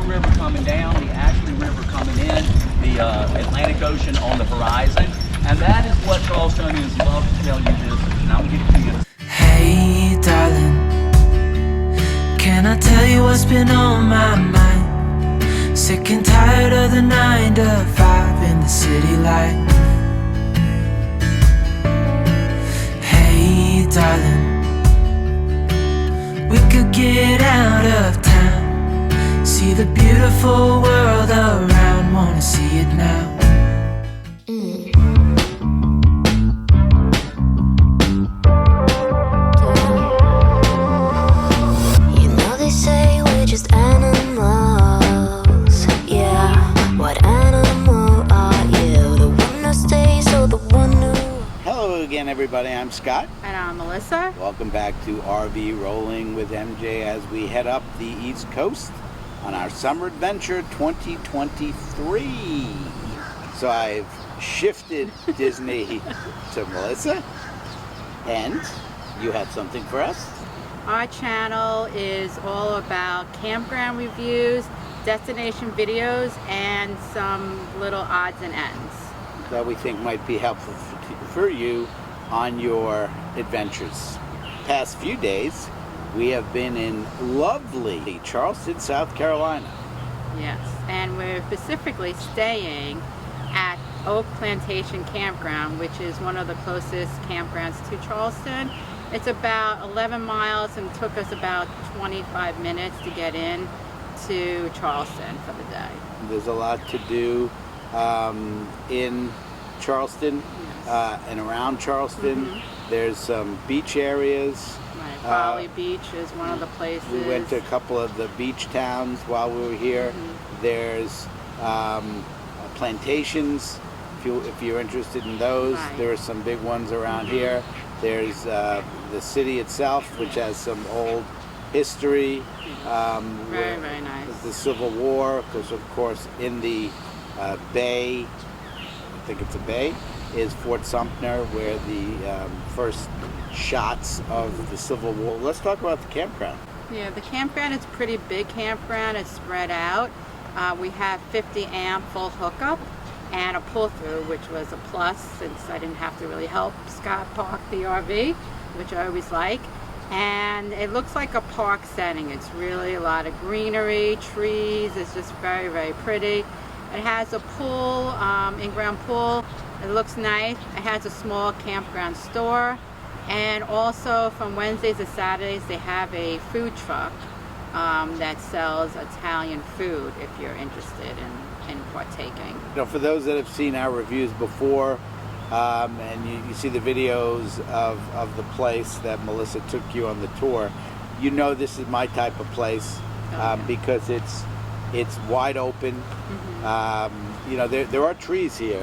River coming down, the Ashley River coming in, the Atlantic Ocean on the horizon. And that is what Charlestonians love to tell you this. And I'm going to give it to you. Hey, darling, can I tell you what's been on my mind? Sick and tired of the 9 to 5 in the city life. Hey, darling, we could get out of town, see the beautiful world around, wanna see it now. Everybody, I'm Scott. And I'm Melissa. Welcome back to RV Rolling with MJ as we head up the East Coast on our summer adventure 2023. So I've shifted Disney to Melissa, and you had something for us? Our channel is all about campground reviews, destination videos, and some little odds and ends that we think might be helpful for you on your adventures. Past few days, we have been in lovely Charleston, South Carolina. Yes, and we're specifically staying at Oak Plantation Campground, which is one of the closest campgrounds to Charleston. It's about 11 miles and took us about 25 minutes to get in to Charleston for the day. There's a lot to do in Charleston. And around Charleston, there's some beach areas. Right, Folly Beach is one of the places. We went to a couple of the beach towns while we were here. There's plantations, if you're interested in those. Right. There are some big ones around here. There's the city itself, which has some old history. Very, very nice. The Civil War, because of course in the bay, I think it's a bay, is Fort Sumter, where the first shots of the Civil War. Let's talk about the campground. Yeah, the campground is a pretty big campground. It's spread out. We have 50 amp full hookup and a pull-through, which was a plus since I didn't have to really help Scott park the RV, which I always like. And it looks like a park setting. It's really a lot of greenery, trees. It's just very, very pretty. It has a pool, in-ground pool. It looks nice. It has a small campground store, and also from Wednesdays to Saturdays they have a food truck that sells Italian food if you're interested in partaking. You know, for those that have seen our reviews before, and you see the videos of the place that Melissa took you on the tour, you know this is my type of place because it's wide open. You know, there are trees here,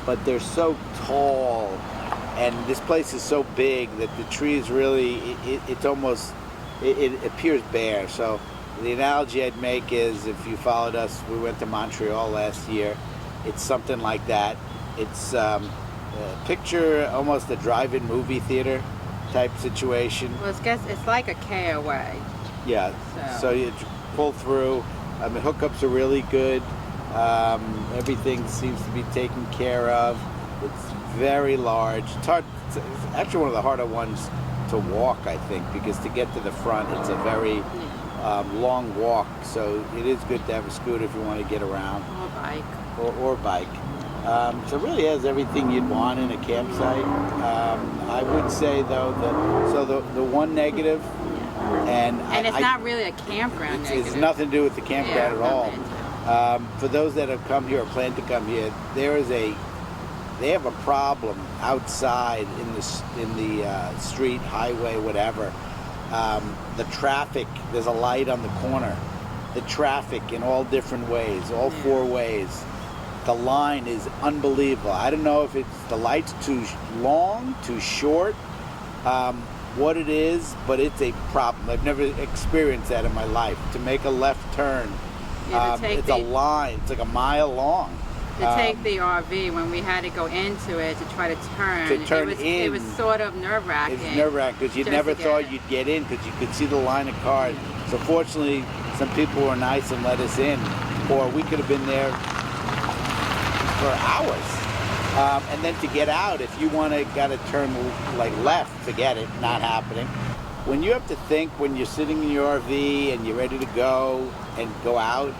but they're so tall, and this place is so big that the trees really, it's almost, it appears bare. So the analogy I'd make is if you followed us, we went to Montreal last year, it's something like that. It's picture almost a drive-in movie theater type situation. Well, it's like a KOA. Yeah, so you pull through. I mean, hookups are really good. Everything seems to be taken care of. It's very large. It's actually one of the harder ones to walk, I think, because to get to the front, it's a very long walk. So it is good to have a scooter if you want to get around. Or bike. Or bike. So it really has everything you'd want in a campsite. I would say, though, the one negative, and it's not really a campground negative. It's nothing to do with the campground at all. For those that have come here or plan to come here, they have a problem outside in the street, highway, whatever. The traffic, there's a light on the corner. The traffic in all different ways, all four ways. The line is unbelievable. I don't know if it's the light's too long, too short, what it is, but it's a problem. I've never experienced that in my life. To make a left turn, it's a line. It's like a mile long. To take the RV, when we had to go into it to try to turn, it was sort of nerve-wracking. It's nerve-wracking because you never thought you'd get in because you could see the line of cars. So fortunately, some people were nice and let us in, or we could have been there for hours. And then to get out, if you gotta turn like left, forget it, not happening. When you have to think, when you're sitting in your RV and you're ready to go and go out,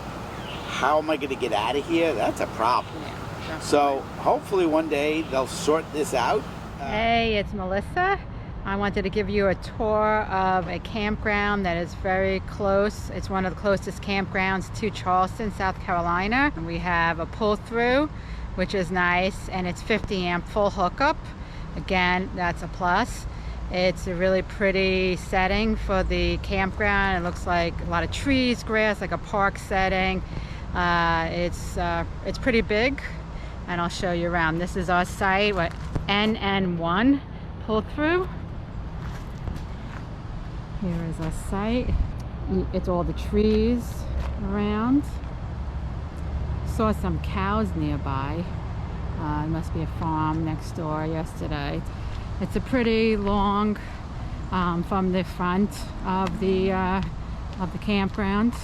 how am I gonna get out of here? That's a problem. Yeah, so hopefully one day they'll sort this out. Hey, it's Melissa. I wanted to give you a tour of a campground that is very close. It's one of the closest campgrounds to Charleston, South Carolina. And we have a pull-through, which is nice, and it's 50 amp full hookup. Again, that's a plus. It's a really pretty setting for the campground. It looks like a lot of trees, grass, like a park setting. It's pretty big, and I'll show you around. This is our site, what, NN1 pull-through. Here is our site. It's all the trees around. Saw some cows nearby. It must be a farm next door yesterday. It's a pretty long from the front of the campground.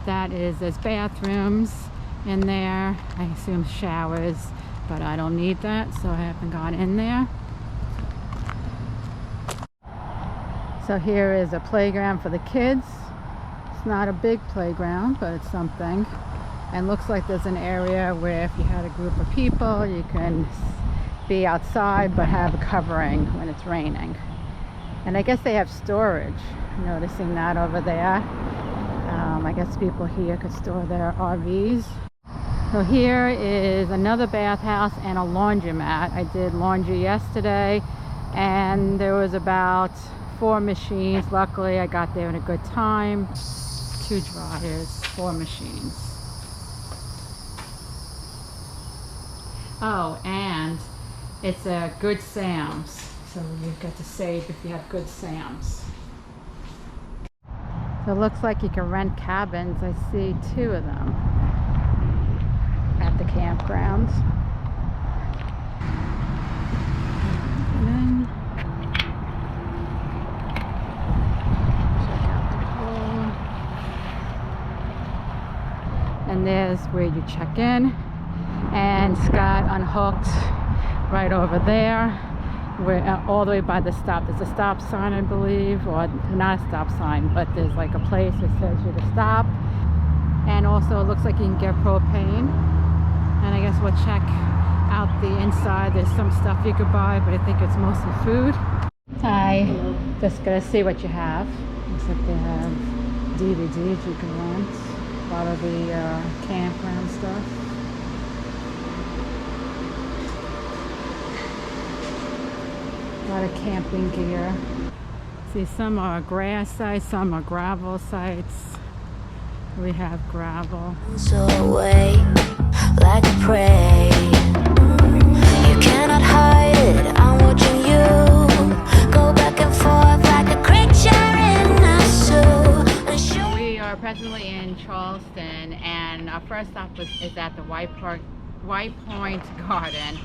There's bathrooms in there. I assume showers, but I don't need that, so I haven't gone in there. So here is a playground for the kids. It's not a big playground, but it's something. And looks like there's an area where if you had a group of people, you can be outside but have a covering when it's raining. And I guess they have storage. Noticing that over there. I guess people here could store their RVs. So here is another bathhouse and a laundromat. I did laundry yesterday, and there was about 4 machines. Luckily, I got there in a good time. 2 dryers, 4 machines. Oh, and it's a Good Sam's, so you get to save if you have Good Sam's. So it looks like you can rent cabins. I see 2 of them at the campground. And then check out the pool. And there's where you check in. And Scott unhooked right over there. We're all the way by the stop. There's a stop sign, I believe, or not a stop sign, but there's like a place that says you to stop. And also it looks like you can get propane. And I guess we'll check out the inside. There's some stuff you could buy, but I think it's mostly food. Hi, just gonna see what you have. Looks like they have DVDs you can rent. A lot of the campground stuff. A lot of camping gear. See, some are grass sites, some are gravel sites. We have gravel. So away like a prey. You cannot hide it. I'm watching you go back and forth like a creature in a zoo. We are presently in Charleston, and our first stop is at the White Point Garden.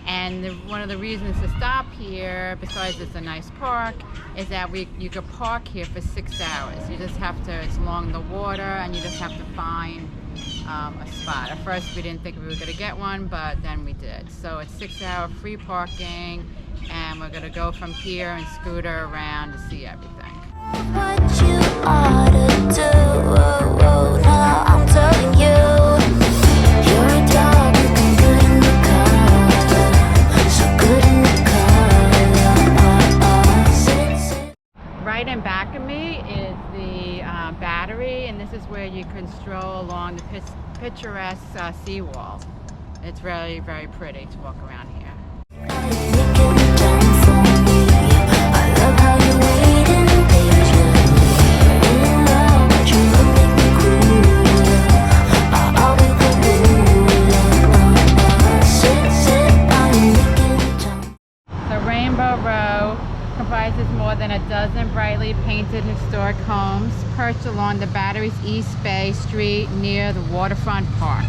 And one of the reasons to stop here, besides it's a nice park, is that you could park here for 6 hours. You just have to, it's along the water, and you just have to find a spot. At first we didn't think we were going to get one, but then we did. So it's 6-hour free parking, and we're going to go from here and scooter around to see everything. What you ought to do, now I'm telling you, you're a dog, you can good in the car, so good in the car. Right in back of me is the Battery, and this is where you can stroll along the picturesque seawall. It's really very pretty to walk around here. Comprises more than a dozen brightly painted historic homes perched along the Battery's East Bay Street near the waterfront park.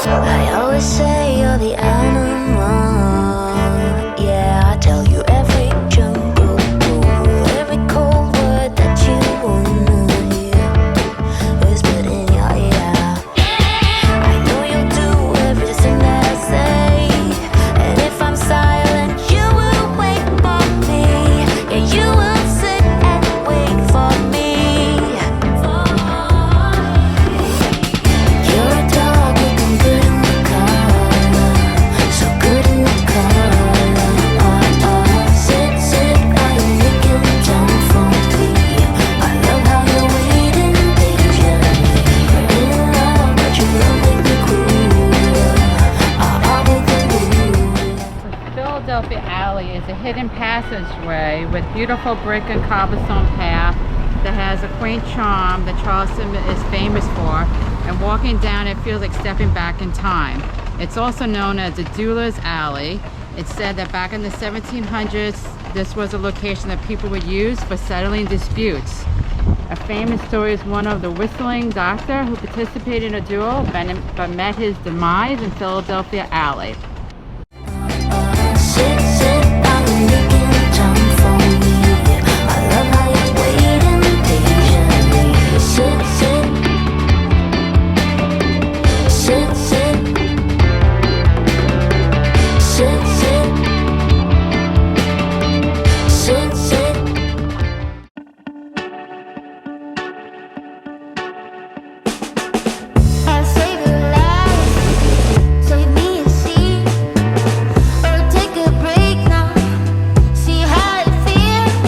I always say you're the animal. Philadelphia Alley is a hidden passageway with beautiful brick and cobblestone path that has a quaint charm that Charleston is famous for, and walking down it feels like stepping back in time. It's also known as the Dealer's Alley. It's said that back in the 1700s, this was a location that people would use for settling disputes. A famous story is one of the whistling doctor who participated in a duel but met his demise in Philadelphia Alley. Sit, sit, I'm making time for me. I love how you're waiting patiently. Sit, sit, sit, sit, sit, sit, sit, sit. I'll save your life, save me a seat. Take a break now, see how it feels.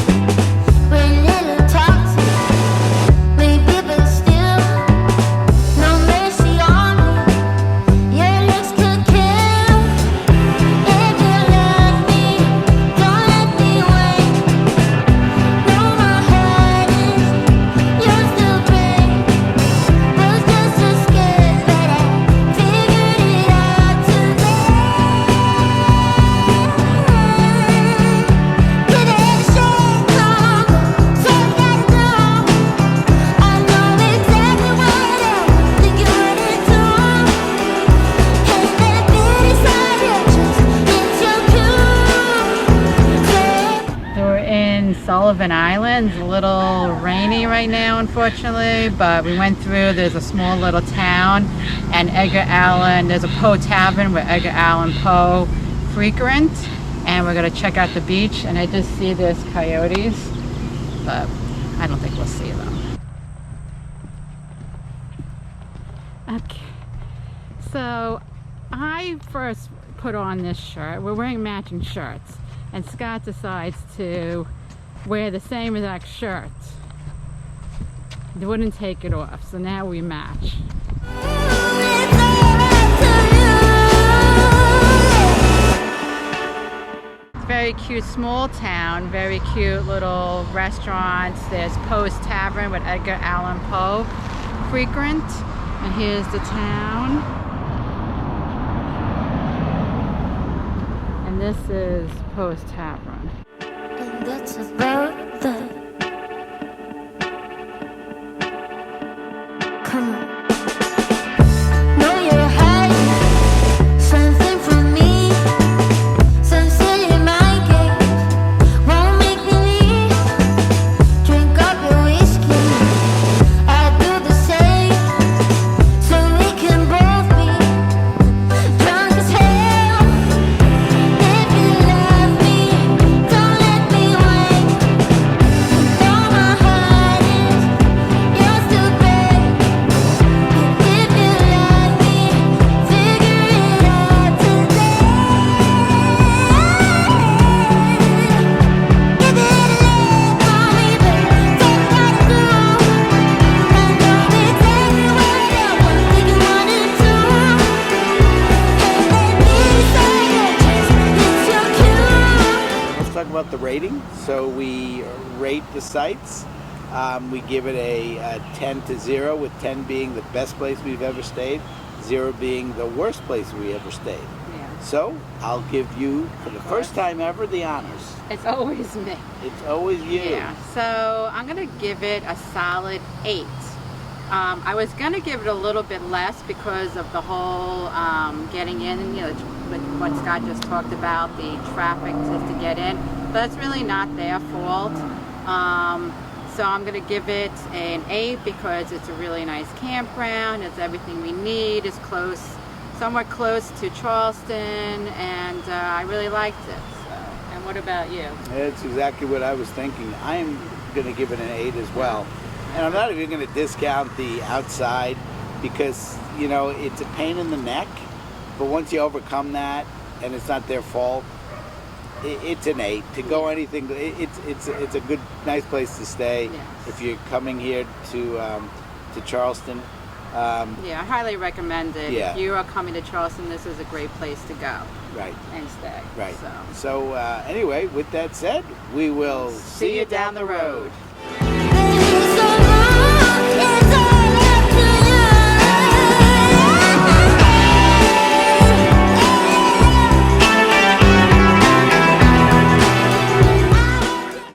We're little toxic, maybe, but still, no mercy on me. Your looks could kill. If you love me, don't let me wait. Know my heart is yours to break. Was just so scared, but I figured it out today. Give it a shake, no, so you gotta know. I know exactly what I think you're running to. Hey, that beauty side, it's your cue. So we're in Sullivan Island. It's a little rainy right now, unfortunately, but we went through. There's a small little town, and Edgar Allan. There's a Poe Tavern where Edgar Allan Poe frequent, and we're gonna check out the beach. And I just see there's coyotes, but I don't think we'll see them. Okay, so I first put on this shirt. We're wearing matching shirts, and Scott decides to wear the same exact shirt. They wouldn't take it off, so now we match. It's a very cute small town, very cute little restaurants. There's Poe's Tavern with Edgar Allan Poe frequent, and here's the town. And this is Poe's Tavern. And that's about that. Come on. Know you're hiding something from me. Some silly mind game won't make me leave. Drink up your whiskey. I do the same, so we can both be drunk as hell. If you love me, don't let me wait. Though my heart is yours to break. If you love me, figure it out today. Give it a lick, mommy, but don't gotta do. I know exactly what I want, think you wanted to. Hey, that beauty side, it's your cue. Let's talk about the rating. So we rate the sites. We give it a 10 to 0, with 10 being the best place we've ever stayed, 0 being the worst place we ever stayed. Yeah. So I'll give you, for the first time ever, the honors. It's always me. It's always you. Yeah, so I'm gonna give it a solid 8. I was gonna give it a little bit less because of the whole getting in, you know, with what Scott just talked about, the traffic just to get in, but it's really not their fault. So I'm gonna give it an 8 because it's a really nice campground. It's everything we need. It's close, somewhat close to Charleston, and I really liked it. So, and what about you? It's exactly what I was thinking. I am going to give it an 8 as well. And I'm not even going to discount the outside because, you know, it's a pain in the neck. But once you overcome that, and it's not their fault, it's an 8. To go anything, it's a good, nice place to stay. Yes. If you're coming here to Charleston. Yeah, I highly recommend it. Yeah. If you are coming to Charleston, this is a great place to go Right. and stay. Right. So, So anyway, with that said, we will see you down the road.